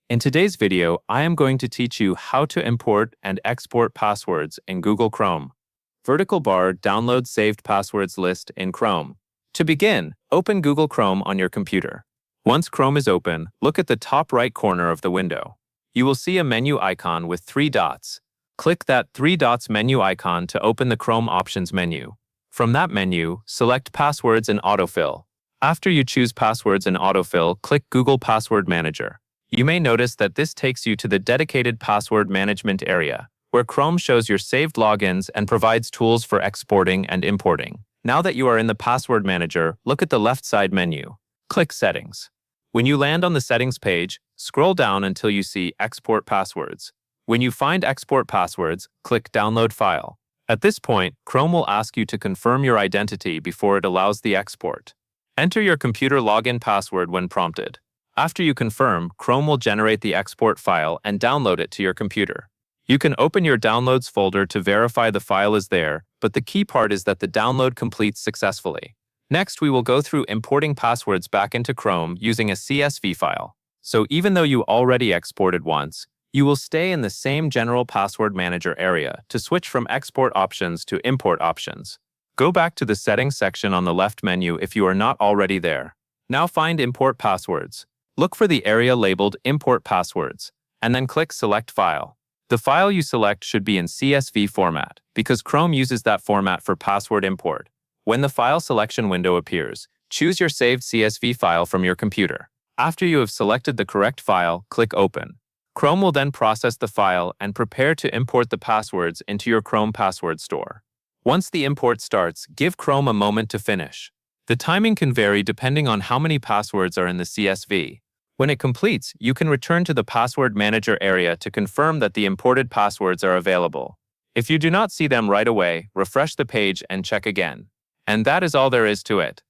In today's video, I am going to teach you how to import and export passwords in Google Chrome. Vertical bar, download saved passwords list in Chrome. To begin, open Google Chrome on your computer. Once Chrome is open, look at the top right corner of the window. You will see a menu icon with 3 dots. Click that 3 dots menu icon to open the Chrome Options menu. From that menu, select Passwords and Autofill. After you choose Passwords and Autofill, click Google Password Manager. You may notice that this takes you to the dedicated password management area, where Chrome shows your saved logins and provides tools for exporting and importing. Now that you are in the Password Manager, look at the left side menu. Click Settings. When you land on the Settings page, scroll down until you see Export Passwords. When you find Export Passwords, click Download File. At this point, Chrome will ask you to confirm your identity before it allows the export. Enter your computer login password when prompted. After you confirm, Chrome will generate the export file and download it to your computer. You can open your Downloads folder to verify the file is there, but the key part is that the download completes successfully. Next, we will go through importing passwords back into Chrome using a CSV file. So even though you already exported once, you will stay in the same general password manager area to switch from export options to import options. Go back to the Settings section on the left menu if you are not already there. Now find Import Passwords. Look for the area labeled Import Passwords, and then click Select File. The file you select should be in CSV format, because Chrome uses that format for password import. When the file selection window appears, choose your saved CSV file from your computer. After you have selected the correct file, click Open. Chrome will then process the file and prepare to import the passwords into your Chrome password store. Once the import starts, give Chrome a moment to finish. The timing can vary depending on how many passwords are in the CSV. When it completes, you can return to the Password Manager area to confirm that the imported passwords are available. If you do not see them right away, refresh the page and check again. And that is all there is to it.